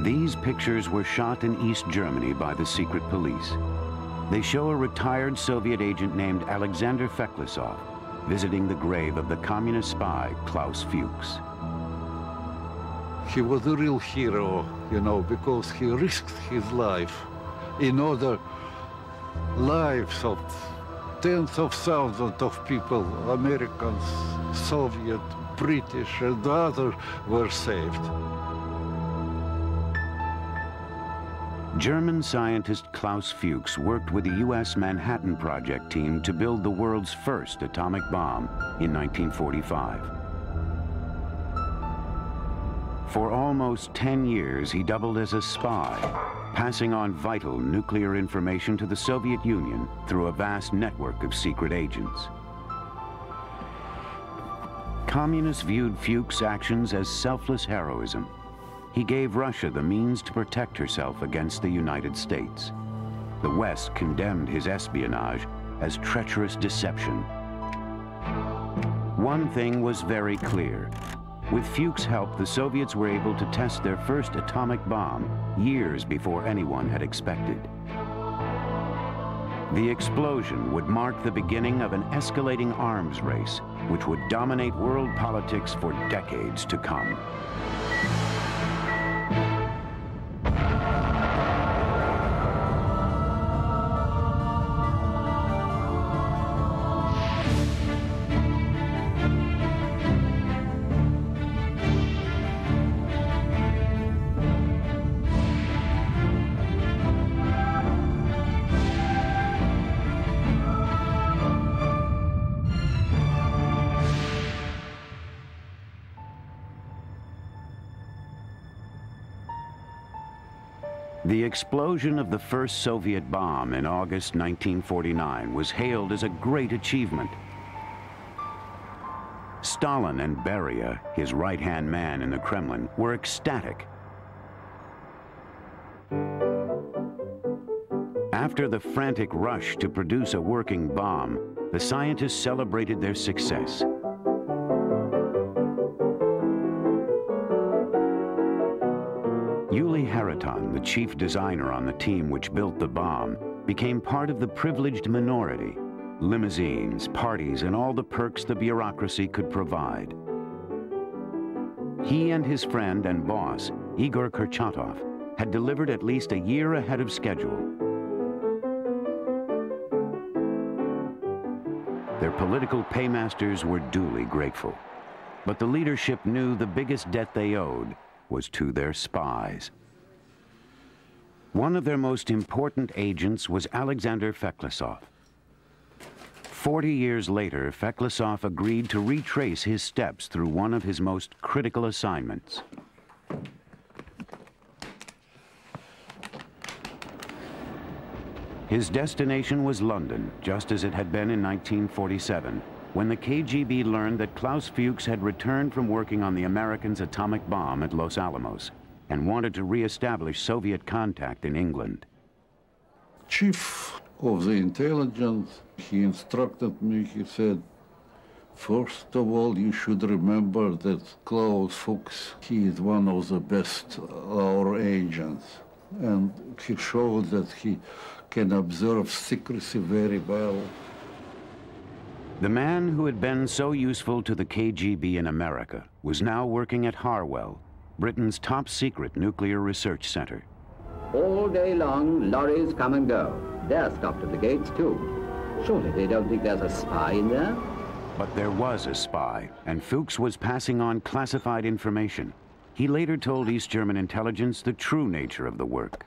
These pictures were shot in East Germany by the secret police. They show a retired Soviet agent named Alexander Feklisov visiting the grave of the communist spy Klaus Fuchs. He was a real hero, you know, because he risked his life in order lives of tens of thousands of people, Americans, Soviet, British, and others were saved. German scientist Klaus Fuchs worked with the U.S. Manhattan Project team to build the world's first atomic bomb in 1945. For almost 10 years, he doubled as a spy, passing on vital nuclear information to the Soviet Union through a vast network of secret agents. Communists viewed Fuchs' actions as selfless heroism. He gave Russia the means to protect herself against the United States. The West condemned his espionage as treacherous deception. One thing was very clear. With Fuchs' help, the Soviets were able to test their first atomic bomb years before anyone had expected. The explosion would mark the beginning of an escalating arms race, which would dominate world politics for decades to come. The explosion of the first Soviet bomb in August 1949 was hailed as a great achievement. Stalin and Beria, his right-hand man in the Kremlin, were ecstatic. After the frantic rush to produce a working bomb, the scientists celebrated their success. Haraton, the chief designer on the team which built the bomb, became part of the privileged minority. Limousines, parties, and all the perks the bureaucracy could provide. He and his friend and boss, Igor Kurchatov, had delivered at least a year ahead of schedule. Their political paymasters were duly grateful. But the leadership knew the biggest debt they owed was to their spies. One of their most important agents was Alexander Feklisov. 40 years later, Feklisov agreed to retrace his steps through one of his most critical assignments. His destination was London, just as it had been in 1947, when the KGB learned that Klaus Fuchs had returned from working on the Americans' atomic bomb at Los Alamos and wanted to re-establish Soviet contact in England. Chief of the intelligence, he instructed me, he said, first of all, you should remember that Klaus Fuchs, he is one of the best our agents. And he showed that he can observe secrecy very well. The man who had been so useful to the KGB in America was now working at Harwell, Britain's top secret nuclear research center. All day long, lorries come and go. They're stopped at the gates, too. Surely they don't think there's a spy in there? But there was a spy, and Fuchs was passing on classified information. He later told East German intelligence the true nature of the work.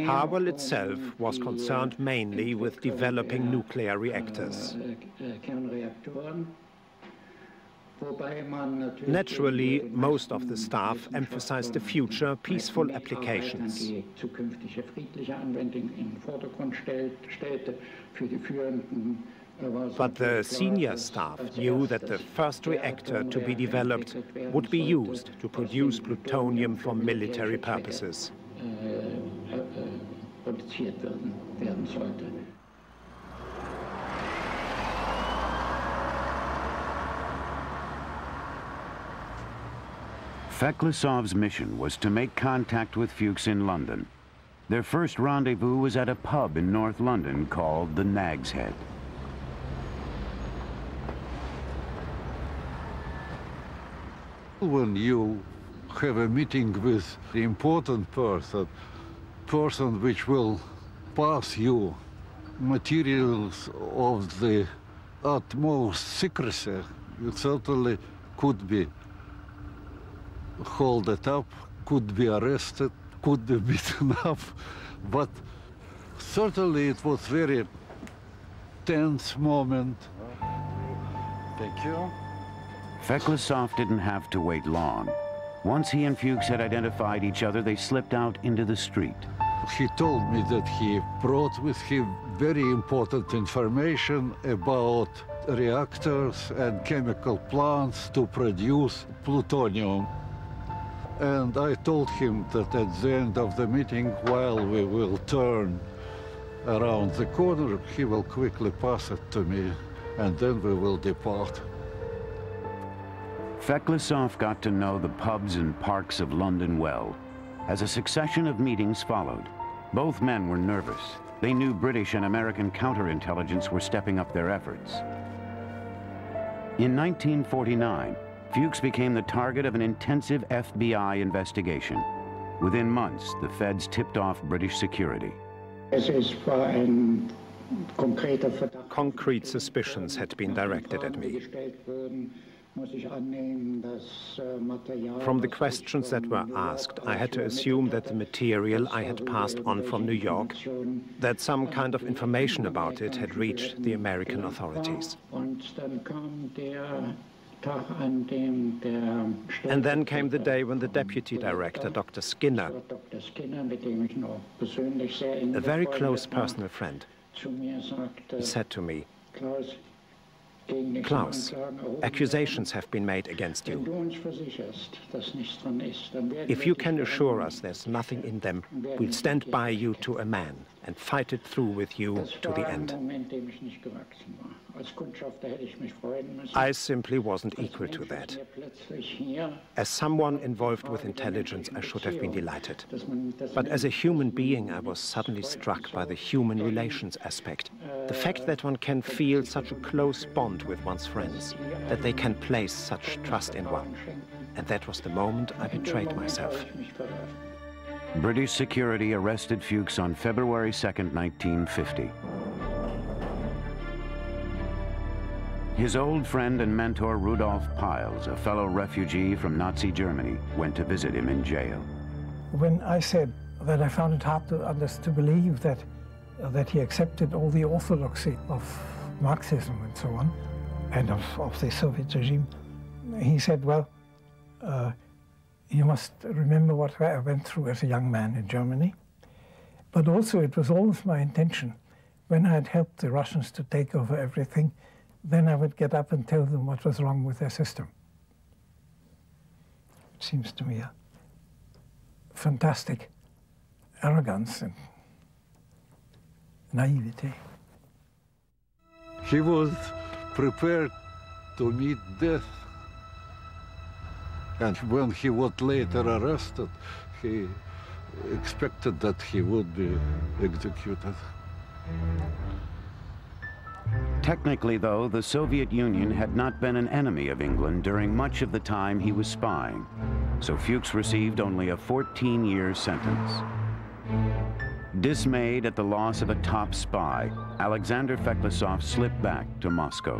Harwell itself was concerned mainly with developing nuclear reactors. Naturally, most of the staff emphasized the future peaceful applications. But the senior staff knew that the first reactor to be developed would be used to produce plutonium for military purposes. Feklisov's mission was to make contact with Fuchs in London. Their first rendezvous was at a pub in North London called the Nag's Head. When you have a meeting with the important person which will pass you materials of the utmost secrecy, you certainly could be hauled up, could be arrested, could be beaten up, but certainly it was very tense moment. Thank you. Feklisov didn't have to wait long. Once he and Fuchs had identified each other, they slipped out into the street. He told me that he brought with him very important information about reactors and chemical plants to produce plutonium. And I told him that at the end of the meeting, while we will turn around the corner, he will quickly pass it to me, and then we will depart. Feklisov got to know the pubs and parks of London well. As a succession of meetings followed, both men were nervous. They knew British and American counterintelligence were stepping up their efforts. In 1949, Fuchs became the target of an intensive FBI investigation. Within months, the feds tipped off British security. Concrete suspicions had been directed at me. From the questions that were asked, I had to assume that the material I had passed on from New York, that some kind of information about it had reached the American authorities. And then came the day when the deputy director, Dr. Skinner, a very close personal friend, said to me, "Klaus, accusations have been made against you. If you can assure us there's nothing in them, we'll stand by you to a man and fight it through with you to the end." I simply wasn't equal to that. As someone involved with intelligence, I should have been delighted. But as a human being, I was suddenly struck by the human relations aspect. The fact that one can feel such a close bond with one's friends, that they can place such trust in one. And that was the moment I betrayed myself. British security arrested Fuchs on February 2nd, 1950. His old friend and mentor Rudolf Piles, a fellow refugee from Nazi Germany, went to visit him in jail. When I said that I found it hard to believe that he accepted all the orthodoxy of Marxism and so on, and of the Soviet regime, he said, well, you must remember what I went through as a young man in Germany. But also it was always my intention, when I had helped the Russians to take over everything, then I would get up and tell them what was wrong with their system. It seems to me a fantastic arrogance and naivety. He was prepared to meet death. And when he was later arrested, he expected that he would be executed. Technically, though, the Soviet Union had not been an enemy of England during much of the time he was spying, so Fuchs received only a 14-year sentence. Dismayed at the loss of a top spy, Alexander Feklisov slipped back to Moscow.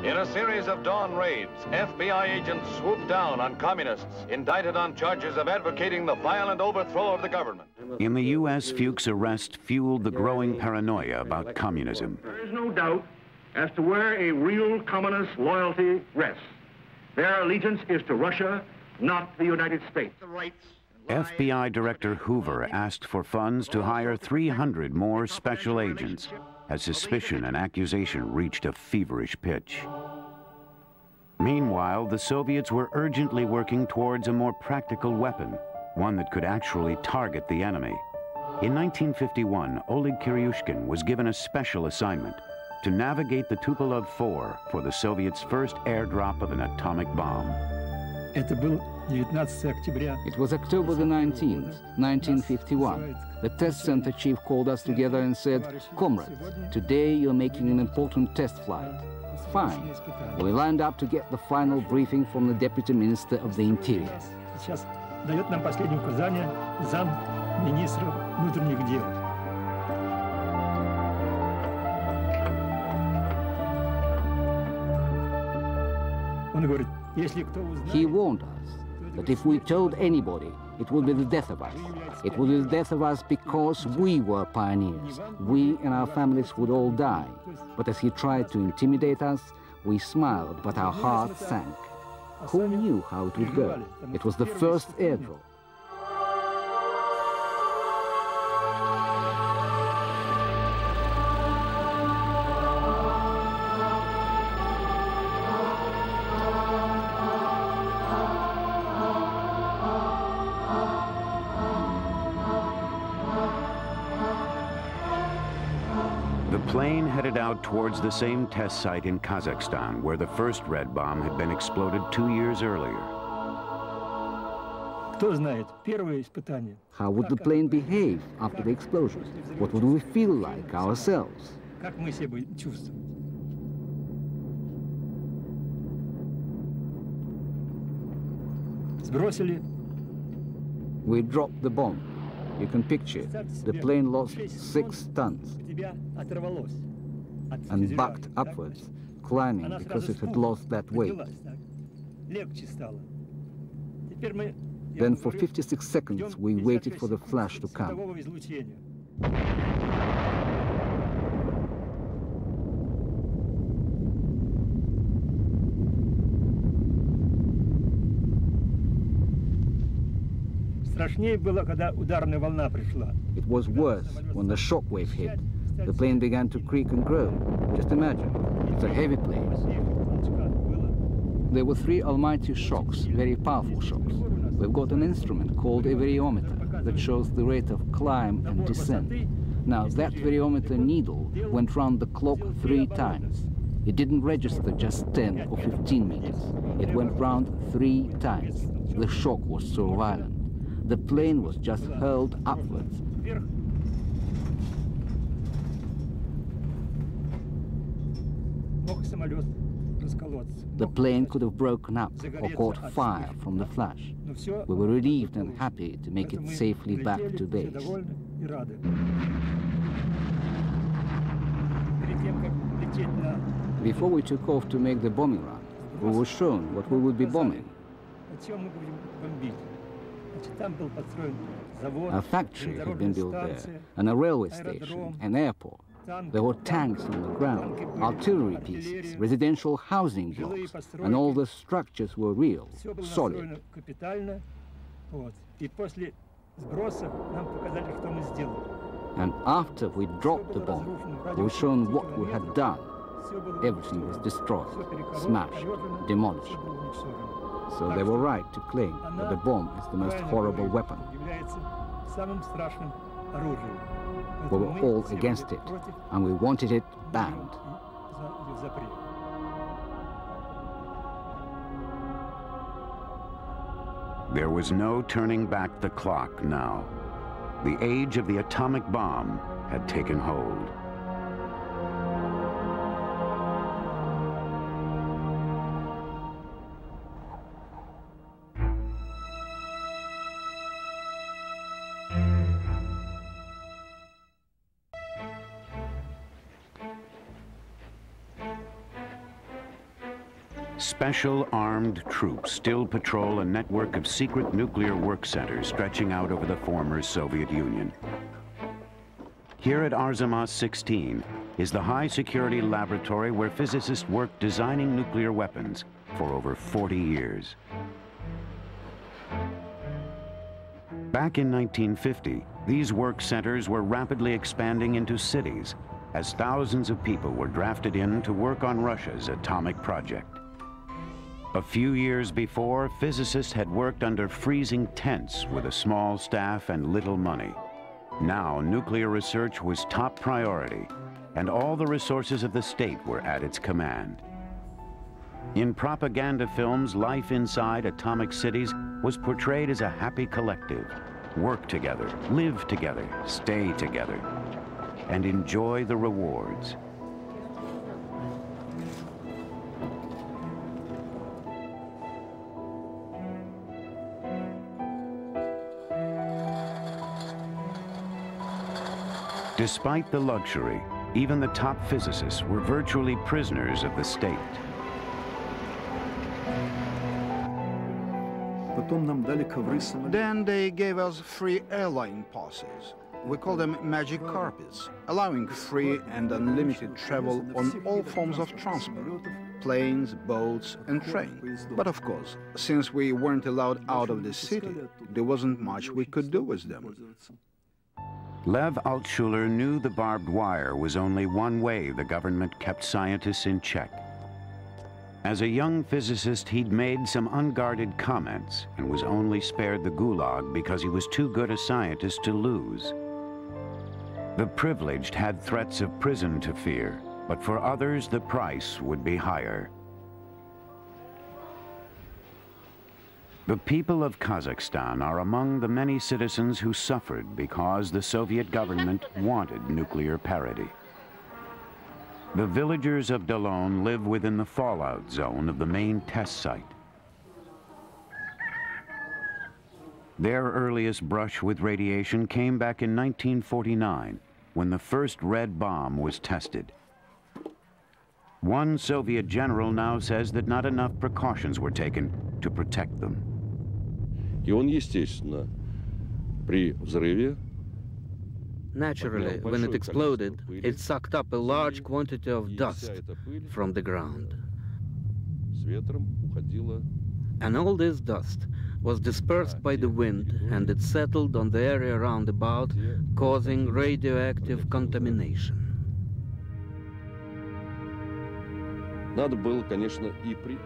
In a series of dawn raids, FBI agents swooped down on communists indicted on charges of advocating the violent overthrow of the government. In the U.S., Fuchs' arrest fueled the growing paranoia about communism. There is no doubt as to where a real communist loyalty rests. Their allegiance is to Russia, not the United States. FBI Director Hoover asked for funds to hire 300 more special agents as suspicion and accusation reached a feverish pitch. Meanwhile, the Soviets were urgently working towards a more practical weapon, one that could actually target the enemy. In 1951, Oleg Kiryushkin was given a special assignment to navigate the Tupolev 4 for the Soviets' first airdrop of an atomic bomb. It was October the 19th, 1951. The test center chief called us together and said, "Comrades, today you're making an important test flight." Fine. We lined up to get the final briefing from the Deputy Minister of the Interior. He warned us that if we told anybody, it would be the death of us. It would be the death of us because we were pioneers. We and our families would all die. But as he tried to intimidate us, we smiled, but our hearts sank. Who knew how it would go? It was the first airdrop. The plane headed out towards the same test site in Kazakhstan, where the first red bomb had been exploded 2 years earlier. How would the plane behave after the explosion? What would we feel like ourselves? We dropped the bomb. You can picture it. The plane lost 6 tons and bucked upwards, climbing because it had lost that weight. Then for 56 seconds we waited for the flash to come. It was worse when the shock wave hit. The plane began to creak and groan. Just imagine, it's a heavy plane. There were 3 almighty shocks, very powerful shocks. We've got an instrument called a variometer that shows the rate of climb and descent. Now, that variometer needle went round the clock 3 times. It didn't register just 10 or 15 meters. It went round 3 times. The shock was so violent. The plane was just hurled upwards. The plane could have broken up or caught fire from the flash. We were relieved and happy to make it safely back to base. Before we took off to make the bombing run, we were shown what we would be bombing. A factory had been built there, and a railway station, an airport. There were tanks on the ground, artillery pieces, residential housing blocks, and all the structures were real, solid. And after we dropped the bomb, we were shown what we had done. Everything was destroyed, smashed, demolished. So they were right to claim that the bomb is the most horrible weapon. We were all against it, and we wanted it banned. There was no turning back the clock now. The age of the atomic bomb had taken hold. Special armed troops still patrol a network of secret nuclear work centers stretching out over the former Soviet Union. Here at Arzamas 16 is the high-security laboratory where physicists worked designing nuclear weapons for over 40 years. Back in 1950, these work centers were rapidly expanding into cities as thousands of people were drafted in to work on Russia's atomic project. A few years before, physicists had worked under freezing tents with a small staff and little money. Now, nuclear research was top priority, and all the resources of the state were at its command. In propaganda films, life inside atomic cities was portrayed as a happy collective. Work together, live together, stay together, and enjoy the rewards. Despite the luxury, even the top physicists were virtually prisoners of the state. Then they gave us free airline passes. We call them magic carpets, allowing free and unlimited travel on all forms of transport, planes, boats, and trains. But of course, since we weren't allowed out of the city, there wasn't much we could do with them. Lev Altshuler knew the barbed wire was only one way the government kept scientists in check. As a young physicist, he'd made some unguarded comments and was only spared the gulag because he was too good a scientist to lose. The privileged had threats of prison to fear, but for others, the price would be higher. The people of Kazakhstan are among the many citizens who suffered because the Soviet government wanted nuclear parity. The villagers of Dolon live within the fallout zone of the main test site. Their earliest brush with radiation came back in 1949, when the first red bomb was tested. One Soviet general now says that not enough precautions were taken to protect them. И он, естественно, при взрыве Naturally, when it exploded, it sucked up a large quantity of dust from the ground. And all this dust was dispersed by the wind, and it settled on the area round about, causing radioactive contamination.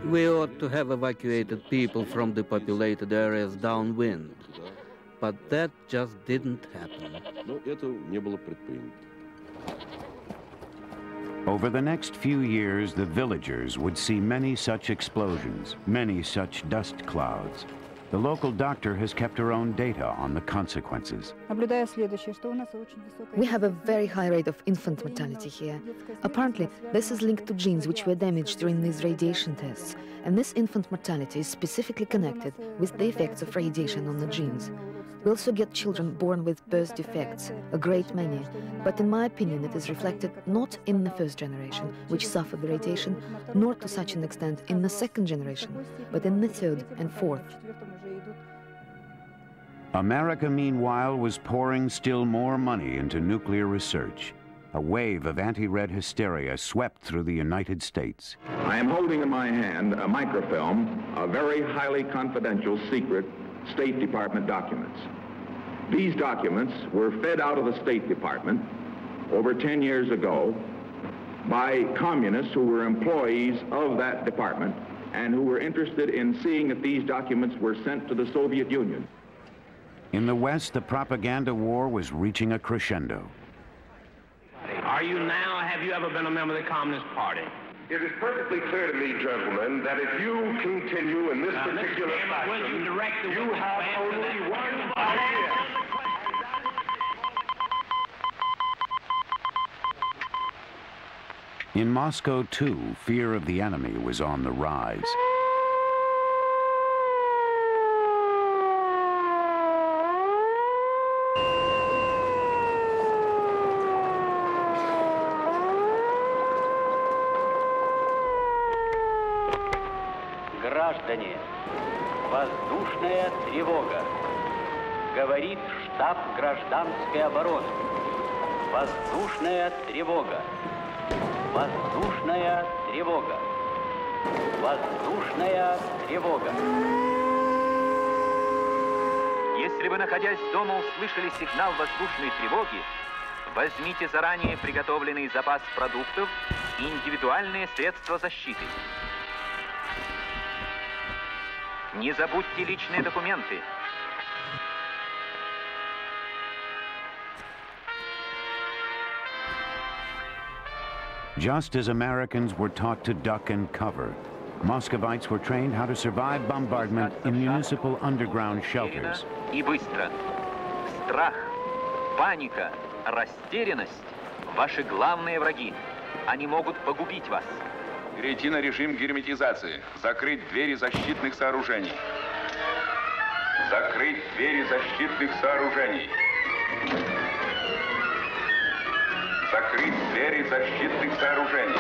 We ought to have evacuated people from the populated areas downwind, but that just didn't happen. Over the next few years, the villagers would see many such explosions, many such dust clouds. The local doctor has kept her own data on the consequences. We have a very high rate of infant mortality here. Apparently, this is linked to genes which were damaged during these radiation tests, and this infant mortality is specifically connected with the effects of radiation on the genes. We also get children born with birth defects, a great many, but in my opinion it is reflected not in the first generation, which suffered the radiation, nor to such an extent in the second generation, but in the third and fourth. America, meanwhile, was pouring still more money into nuclear research. A wave of anti-red hysteria swept through the United States. I am holding in my hand a microfilm of very highly confidential, secret State Department documents. These documents were fed out of the State Department over 10 years ago by communists who were employees of that department and who were interested in seeing if these documents were sent to the Soviet Union. In the West, the propaganda war was reaching a crescendo. Are you now, have you ever been a member of the Communist Party? It is perfectly clear to me, gentlemen, that if you continue in this particular fashion, you have only one idea. In Moscow, too, fear of the enemy was on the rise. Граждане, воздушная тревога. Говорит штаб гражданской обороны. Воздушная тревога. Воздушная тревога. Воздушная тревога. Если вы, находясь дома, услышали сигнал воздушной тревоги, возьмите заранее приготовленный запас продуктов и индивидуальные средства защиты. Не забудьте личные документы. Just as Americans were taught to duck and cover, Muscovites were trained how to survive bombardment in municipal underground shelters. И быстро. Страх, паника, растерянность – ваши главные враги. Они могут погубить вас. Перейти на режим герметизации. Закрыть двери защитных сооружений. Закрыть двери защитных сооружений. Закрыть двери защитных сооружений.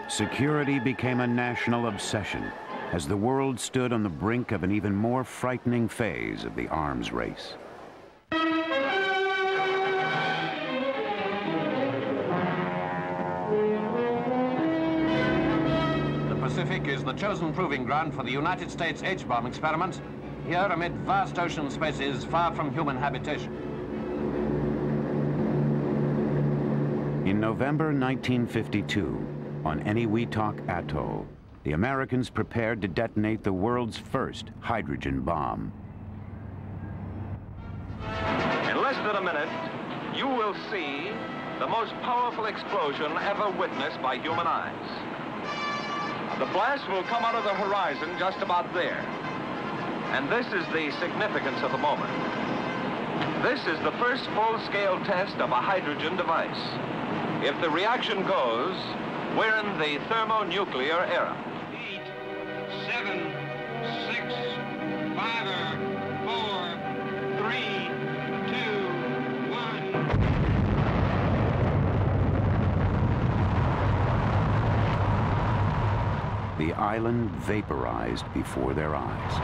Security became a national obsession as the world stood on the brink of an even more frightening phase of the arms race. The Pacific is the chosen proving ground for the United States H-bomb experiment, here amid vast ocean spaces far from human habitation. In November 1952, on Eniwetok Atoll, the Americans prepared to detonate the world's first hydrogen bomb. In less than a minute, you will see the most powerful explosion ever witnessed by human eyes. The blast will come out of the horizon just about there. And this is the significance of the moment. This is the first full-scale test of a hydrogen device. If the reaction goes, we're in the thermonuclear era. 8, 7, 6, 5, 4, 3, 2, 1. The island vaporized before their eyes.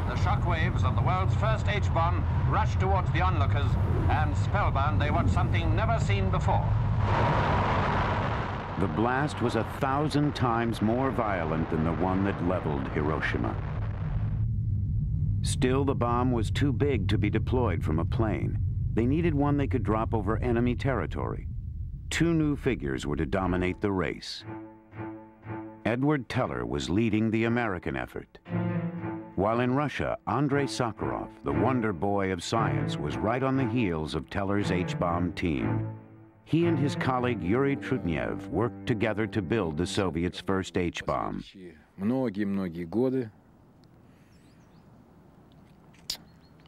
The shockwaves of the world's first H-bomb rushed towards the onlookers, and spellbound they watched something never seen before. The blast was 1,000 times more violent than the one that leveled Hiroshima. Still, the bomb was too big to be deployed from a plane. They needed one they could drop over enemy territory. Two new figures were to dominate the race. Edward Teller was leading the American effort. While in Russia, Andrei Sakharov, the wonder boy of science, was right on the heels of Teller's H-bomb team. He and his colleague Yuri Trutnev worked together to build the Soviets' first H-bomb. Многие годы.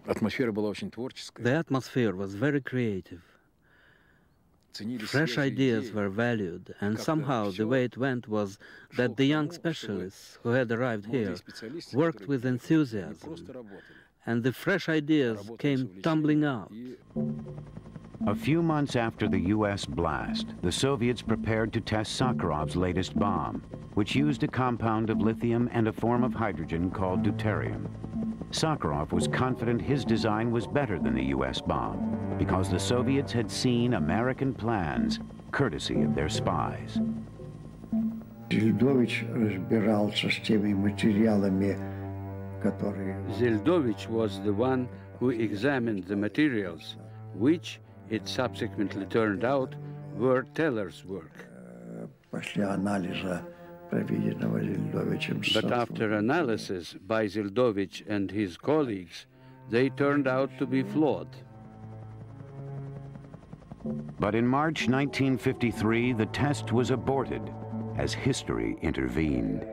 Атмосфера была очень творческая. The atmosphere was very creative. Fresh ideas were valued, and somehow the way it went was that the young specialists who had arrived here worked with enthusiasm, and the fresh ideas came tumbling out. A few months after the U.S. blast, the Soviets prepared to test Sakharov's latest bomb, which used a compound of lithium and a form of hydrogen called deuterium. Sakharov was confident his design was better than the U.S. bomb because the Soviets had seen American plans courtesy of their spies. Zeldovich разбирался с теми материалами, которые... Zeldovich was the one who examined the materials, which, it subsequently turned out, were Teller's work. После анализа, проведенного Zeldovichem. But after analysis by Zeldovich and his colleagues, they turned out to be flawed. But in March 1953, the test was aborted as history intervened.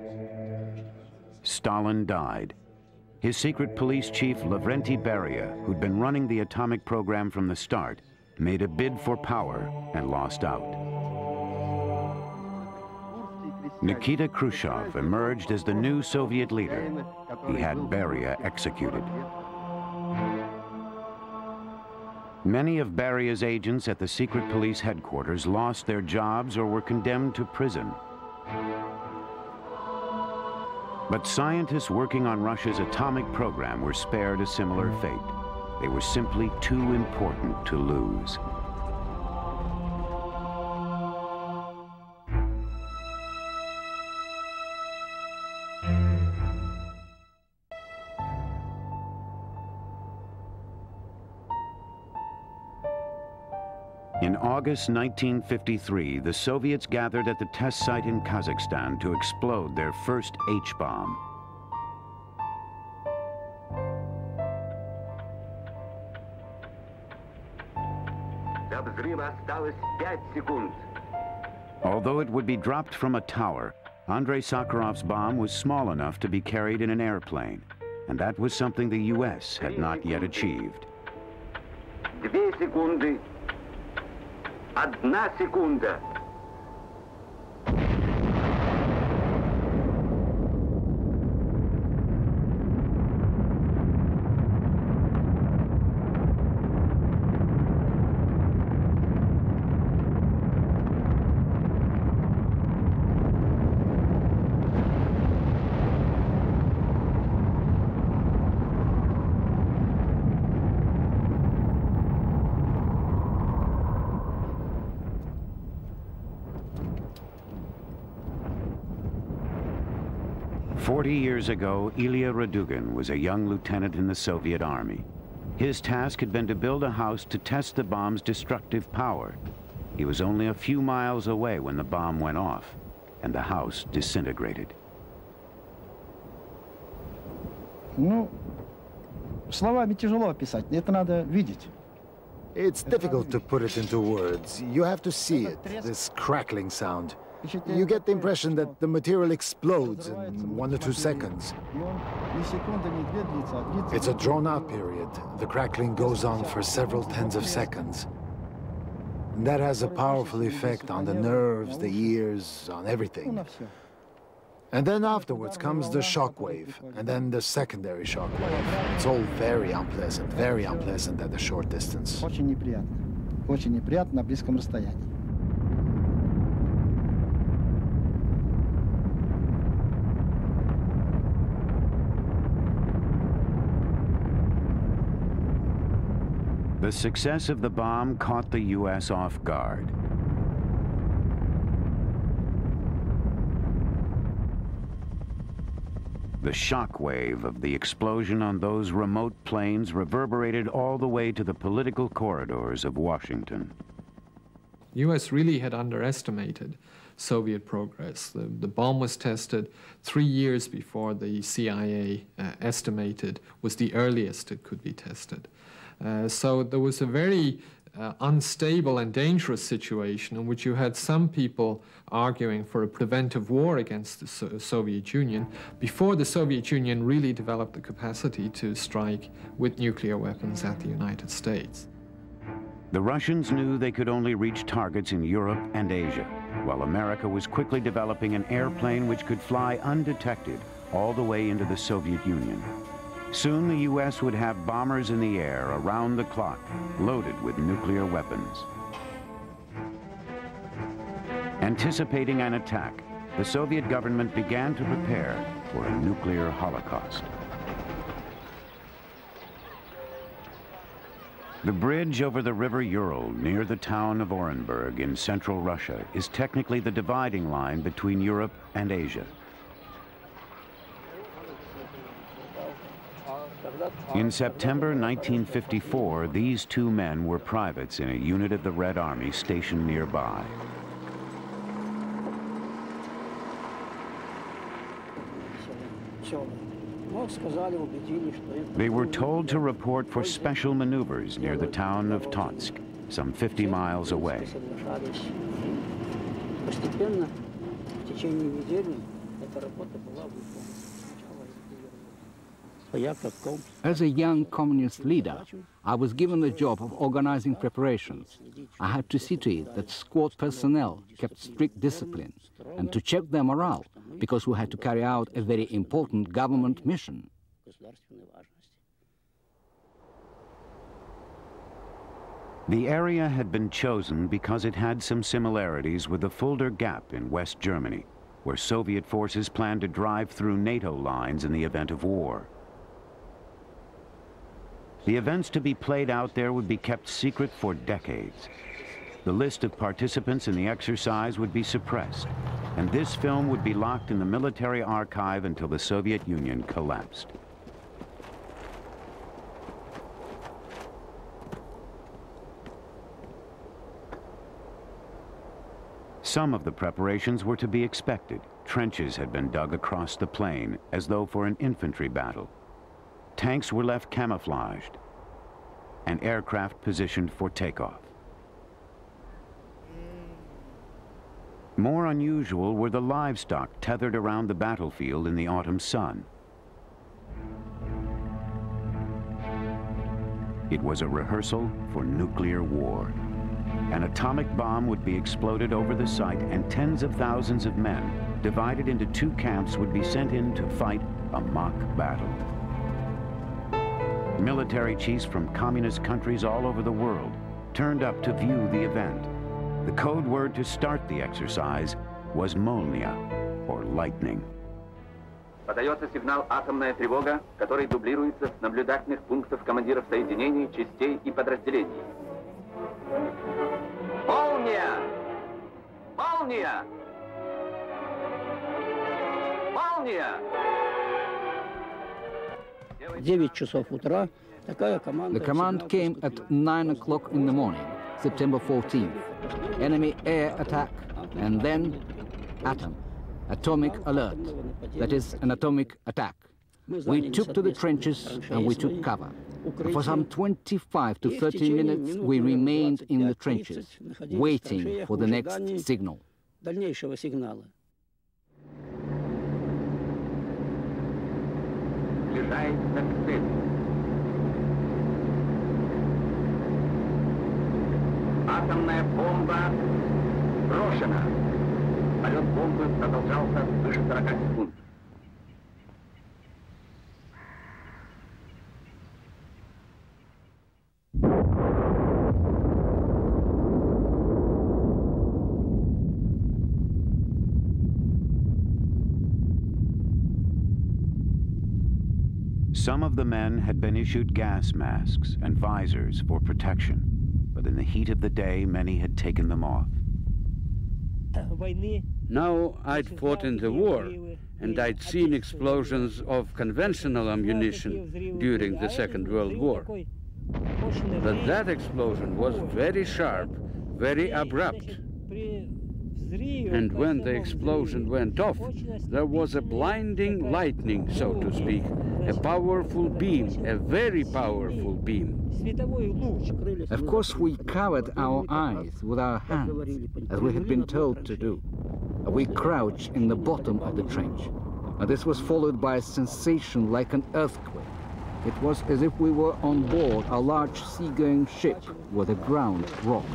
Stalin died. His secret police chief, Lavrenti Beria, who'd been running the atomic program from the start, made a bid for power and lost out. Nikita Khrushchev emerged as the new Soviet leader. He had Beria executed. Many of Beria's agents at the secret police headquarters lost their jobs or were condemned to prison. But scientists working on Russia's atomic program were spared a similar fate. They were simply too important to lose. In August 1953, the Soviets gathered at the test site in Kazakhstan to explode their first H-bomb. Although it would be dropped from a tower, Andrei Sakharov's bomb was small enough to be carried in an airplane, and that was something the U.S. had not yet achieved. 2 секунды. 1 секунда. Forty years ago, Ilya Radugin was a young lieutenant in the Soviet Army. His task had been to build a house to test the bomb's destructive power. He was only a few miles away when the bomb went off, and the house disintegrated. Ну, словами тяжело описать, это надо видеть. It's difficult to put it into words. You have to see it, this crackling sound. You get the impression that the material explodes in 1 or 2 seconds. It's a drawn-out period. The crackling goes on for several tens of seconds. And that has a powerful effect on the nerves, the ears, on everything. And then afterwards comes the shock wave, and then the secondary shock wave. It's all very unpleasant at a short distance. Очень неприятно на близком расстоянии. The success of the bomb caught the U.S. off guard. The shock wave of the explosion on those remote plains reverberated all the way to the political corridors of Washington. The U.S. really had underestimated Soviet progress. The bomb was tested 3 years before the CIA estimated was the earliest it could be tested. So there was a very unstable and dangerous situation in which you had some people arguing for a preventive war against the Soviet Union before the Soviet Union really developed the capacity to strike with nuclear weapons at the United States. The Russians knew they could only reach targets in Europe and Asia, while America was quickly developing an airplane which could fly undetected all the way into the Soviet Union. Soon the U.S. would have bombers in the air around the clock, loaded with nuclear weapons. Anticipating an attack, the Soviet government began to prepare for a nuclear holocaust. The bridge over the river Ural near the town of Orenburg in central Russia is technically the dividing line between Europe and Asia. In September 1954, these 2 men were privates in a unit of the Red Army stationed nearby. They were told to report for special maneuvers near the town of Totsk, some 50 miles away. As a young communist leader, I was given the job of organizing preparations. I had to see to it that squad personnel kept strict discipline and to check their morale, because we had to carry out a very important government mission. The area had been chosen because it had some similarities with the Fulda Gap in West Germany, where Soviet forces planned to drive through NATO lines in the event of war. The events to be played out there would be kept secret for decades. The list of participants in the exercise would be suppressed, and this film would be locked in the military archive until the Soviet Union collapsed. Some of the preparations were to be expected. Trenches had been dug across the plain, as though for an infantry battle. Tanks were left camouflaged, and aircraft positioned for takeoff. More unusual were the livestock tethered around the battlefield in the autumn sun. It was a rehearsal for nuclear war. An atomic bomb would be exploded over the site, and tens of thousands of men, divided into two camps, would be sent in to fight a mock battle. Military chiefs from communist countries all over the world turned up to view the event. The code word to start the exercise was Molnia, or lightning. Подается сигнал «Атомная тревога», который дублируется с наблюдательных пунктов командиров соединений, частей и подразделений. Молния! Молния! Молния! 9 часов утра такая команда. The command came at 9 o'clock in the morning, September 14th. Enemy air attack, and then atom. Atomic alert, that is an atomic attack. We took to the trenches and we took cover. For some 25 to 30 minutes we remained in the trenches, waiting for the next signal. Дальнейшего сигнала. Приближается к цели. Атомная бомба брошена. Полет бомбы продолжался свыше 40 секунд. Some of the men had been issued gas masks and visors for protection, but in the heat of the day, many had taken them off. Now I'd fought in the war, and I'd seen explosions of conventional ammunition during the Second World War. But that explosion was very sharp, very abrupt. And when the explosion went off, there was a blinding lightning, so to speak, a powerful beam, a very powerful beam. Of course, we covered our eyes with our hands, as we had been told to do. We crouched in the bottom of the trench. This was followed by a sensation like an earthquake. It was as if we were on board a large sea-going ship where the ground rocked.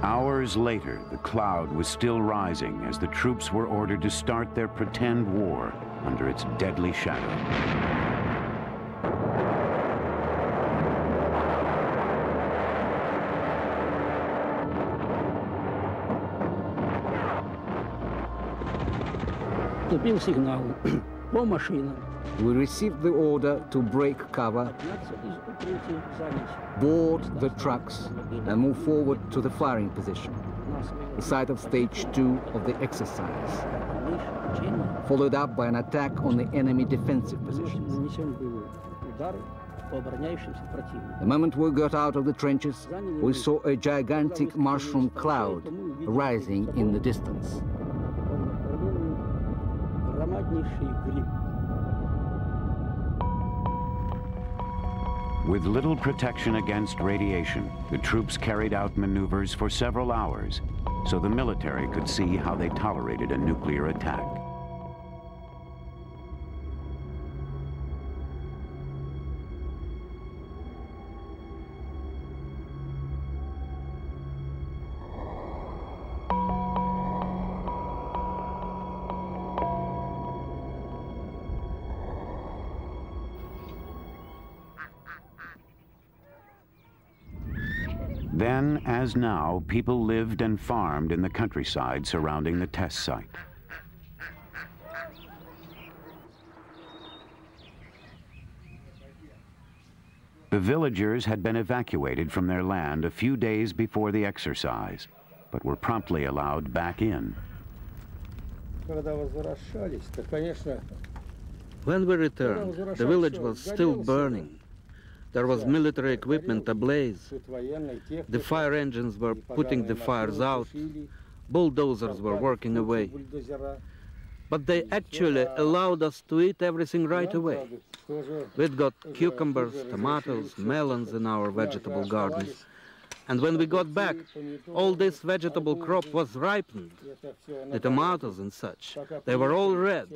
Hours later, the cloud was still rising as the troops were ordered to start their pretend war under its deadly shadow. Поступил сигнал по машинам. We received the order to break cover, board the trucks, and move forward to the firing position, the site of stage 2 of the exercise, followed up by an attack on the enemy defensive positions. The moment we got out of the trenches, we saw a gigantic mushroom cloud rising in the distance. With little protection against radiation, the troops carried out maneuvers for several hours, so the military could see how they tolerated a nuclear attack. Then, as now, people lived and farmed in the countryside surrounding the test site. The villagers had been evacuated from their land a few days before the exercise, but were promptly allowed back in. When we returned, the village was still burning. There was military equipment ablaze. The fire engines were putting the fires out. Bulldozers were working away. But they actually allowed us to eat everything right away. We'd got cucumbers, tomatoes, melons in our vegetable gardens. And when we got back, all this vegetable crop was ripened. The tomatoes and such, they were all red.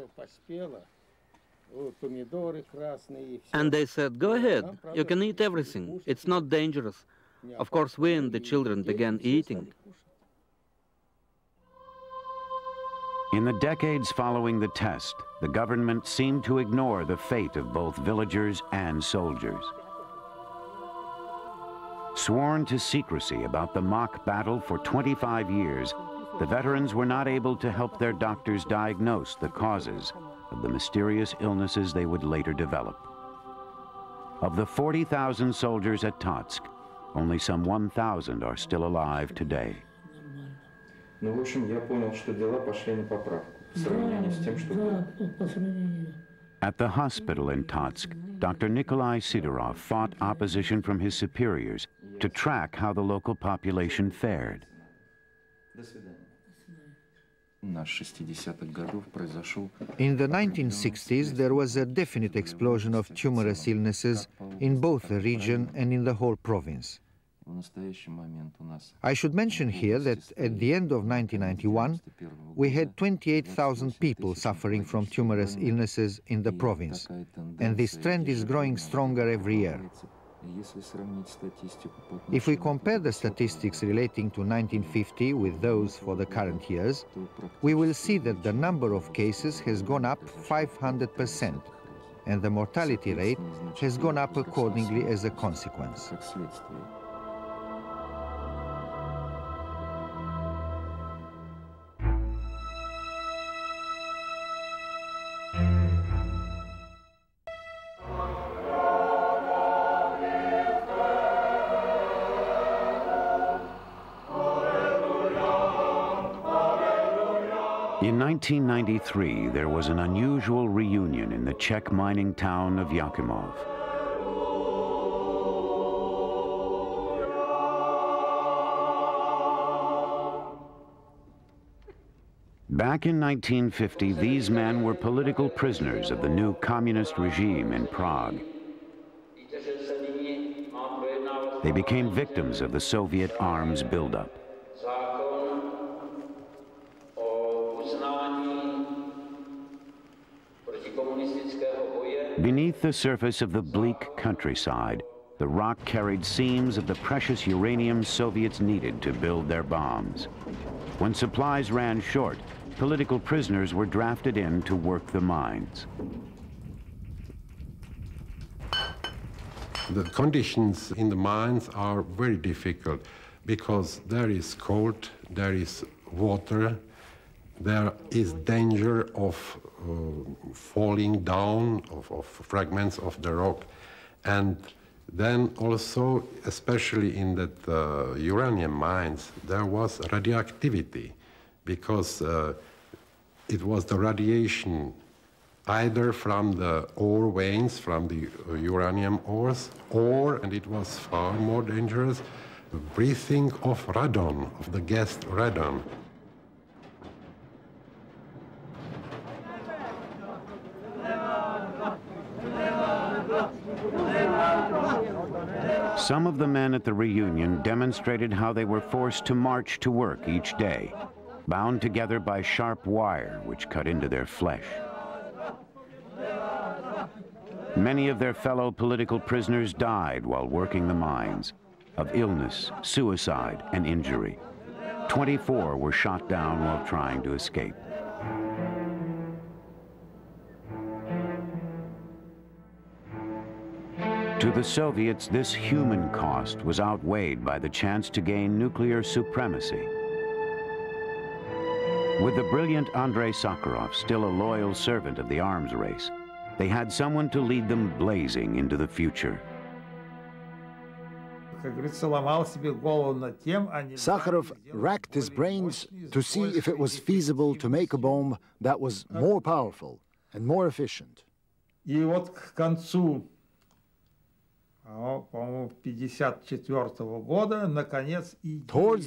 And they said, go ahead, you can eat everything. It's not dangerous. Of course, we and the children began eating. In the decades following the test, the government seemed to ignore the fate of both villagers and soldiers. Sworn to secrecy about the mock battle for 25 years, the veterans were not able to help their doctors diagnose the causes of the mysterious illnesses they would later develop. Of the 40,000 soldiers at Tatsk, only some 1,000 are still alive today. At the hospital in Tatsk, Dr. Nikolai Sidorov fought opposition from his superiors to track how the local population fared. In the 1960s, there was a definite explosion of tumorous illnesses in both the region and in the whole province. I should mention here that at the end of 1991, we had 28,000 people suffering from tumorous illnesses in the province, and this trend is growing stronger every year. If we compare the statistics relating to 1950 with those for the current years, we will see that the number of cases has gone up 500%, and the mortality rate has gone up accordingly as a consequence. In 1993, there was an unusual reunion in the Czech mining town of Yakimov. Back in 1950, these men were political prisoners of the new communist regime in Prague. They became victims of the Soviet arms buildup. Beneath the surface of the bleak countryside, the rock carried seams of the precious uranium Soviets needed to build their bombs. When supplies ran short, political prisoners were drafted in to work the mines. The conditions in the mines are very difficult because there is cold, there is water, there is danger of falling down of fragments of the rock. And then also, especially in the uranium mines, there was radioactivity because it was the radiation either from the ore veins, from the uranium ores, or, and it was far more dangerous, breathing of radon, of the gas radon. Some of the men at the reunion demonstrated how they were forced to march to work each day, bound together by sharp wire which cut into their flesh. Many of their fellow political prisoners died while working the mines, of illness, suicide, and injury. 24 were shot down while trying to escape. To the Soviets, this human cost was outweighed by the chance to gain nuclear supremacy. With the brilliant Andrei Sakharov still a loyal servant of the arms race, they had someone to lead them blazing into the future. Sakharov racked his brains to see if it was feasible to make a bomb that was more powerful and more efficient. Towards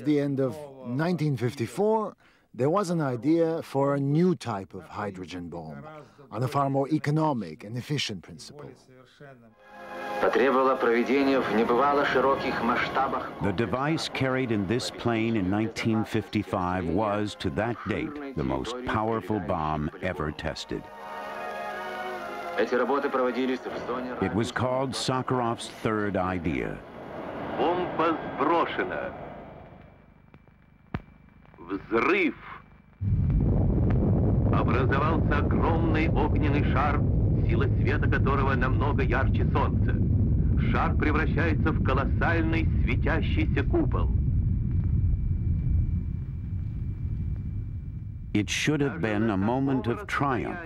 the end of 1954, there was an idea for a new type of hydrogen bomb on a far more economic and efficient principle. The device carried in this plane in 1955 was, to that date, the most powerful bomb ever tested. It was called Sakharov's third idea. Бомба сброшена. Взрыв. Образовался огромный огненный шар, сила света которого намного ярче солнца. Шар превращается в колоссальный светящийся купол. It should have been a moment of triumph,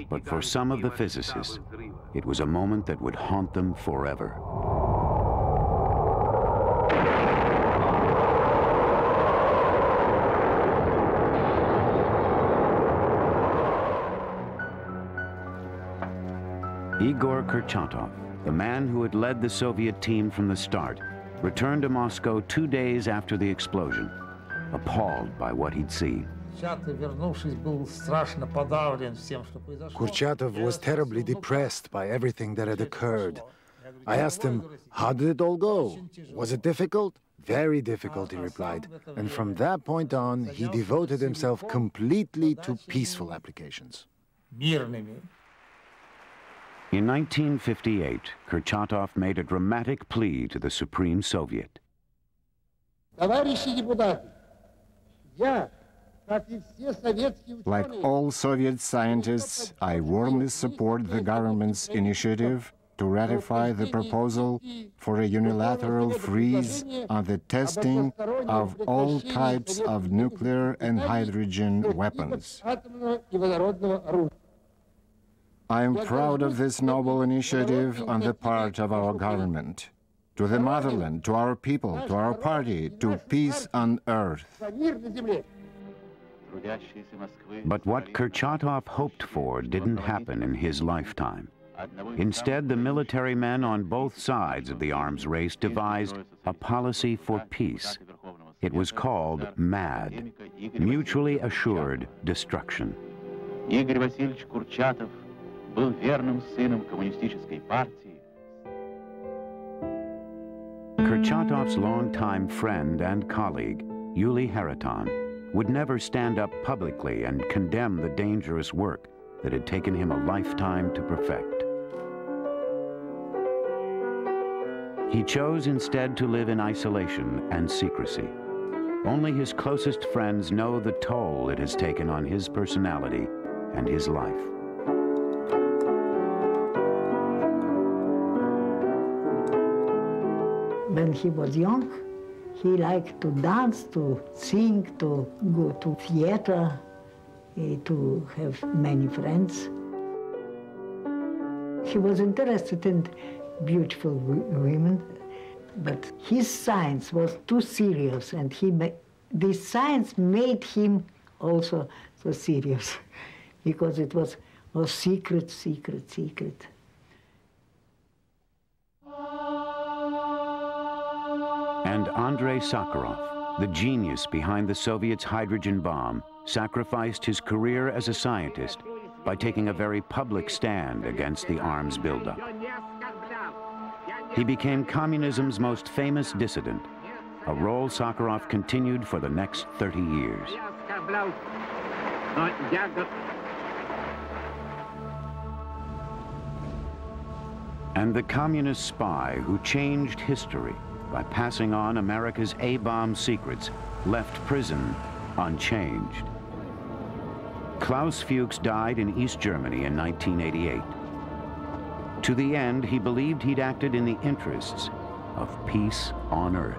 but for some of the physicists, it was a moment that would haunt them forever. Igor Kurchatov, the man who had led the Soviet team from the start, returned to Moscow 2 days after the explosion, appalled by what he'd seen. Kurchatov was terribly depressed by everything that had occurred. I asked him, how did it all go? Was it difficult? Very difficult, he replied. And from that point on, he devoted himself completely to peaceful applications. In 1958, Kurchatov made a dramatic plea to the Supreme Soviet. Like all Soviet scientists, I warmly support the government's initiative to ratify the proposal for a unilateral freeze on the testing of all types of nuclear and hydrogen weapons. I am proud of this noble initiative on the part of our government. To the motherland, to our people, to our party, to peace on earth. But what Kurchatov hoped for didn't happen in his lifetime. Instead, the military men on both sides of the arms race devised a policy for peace. It was called MAD, Mutually Assured Destruction. Игорь Васильевич Курчатов был верным сыном коммунистической партии. Kurchatov's longtime friend and colleague, Yuli Hariton, would never stand up publicly and condemn the dangerous work that had taken him a lifetime to perfect. He chose instead to live in isolation and secrecy. Only his closest friends know the toll it has taken on his personality and his life. When he was young, he liked to dance, to sing, to go to theater, to have many friends. He was interested in beautiful women, but his science was too serious, and this science made him also so serious, because it was a secret, secret, secret. And Andrei Sakharov, the genius behind the Soviets' hydrogen bomb, sacrificed his career as a scientist by taking a very public stand against the arms buildup. He became communism's most famous dissident, a role Sakharov continued for the next 30 years. And the communist spy who changed history by passing on America's A-bomb secrets left prison unchanged. Klaus Fuchs died in East Germany in 1988. To the end, he believed he'd acted in the interests of peace on Earth.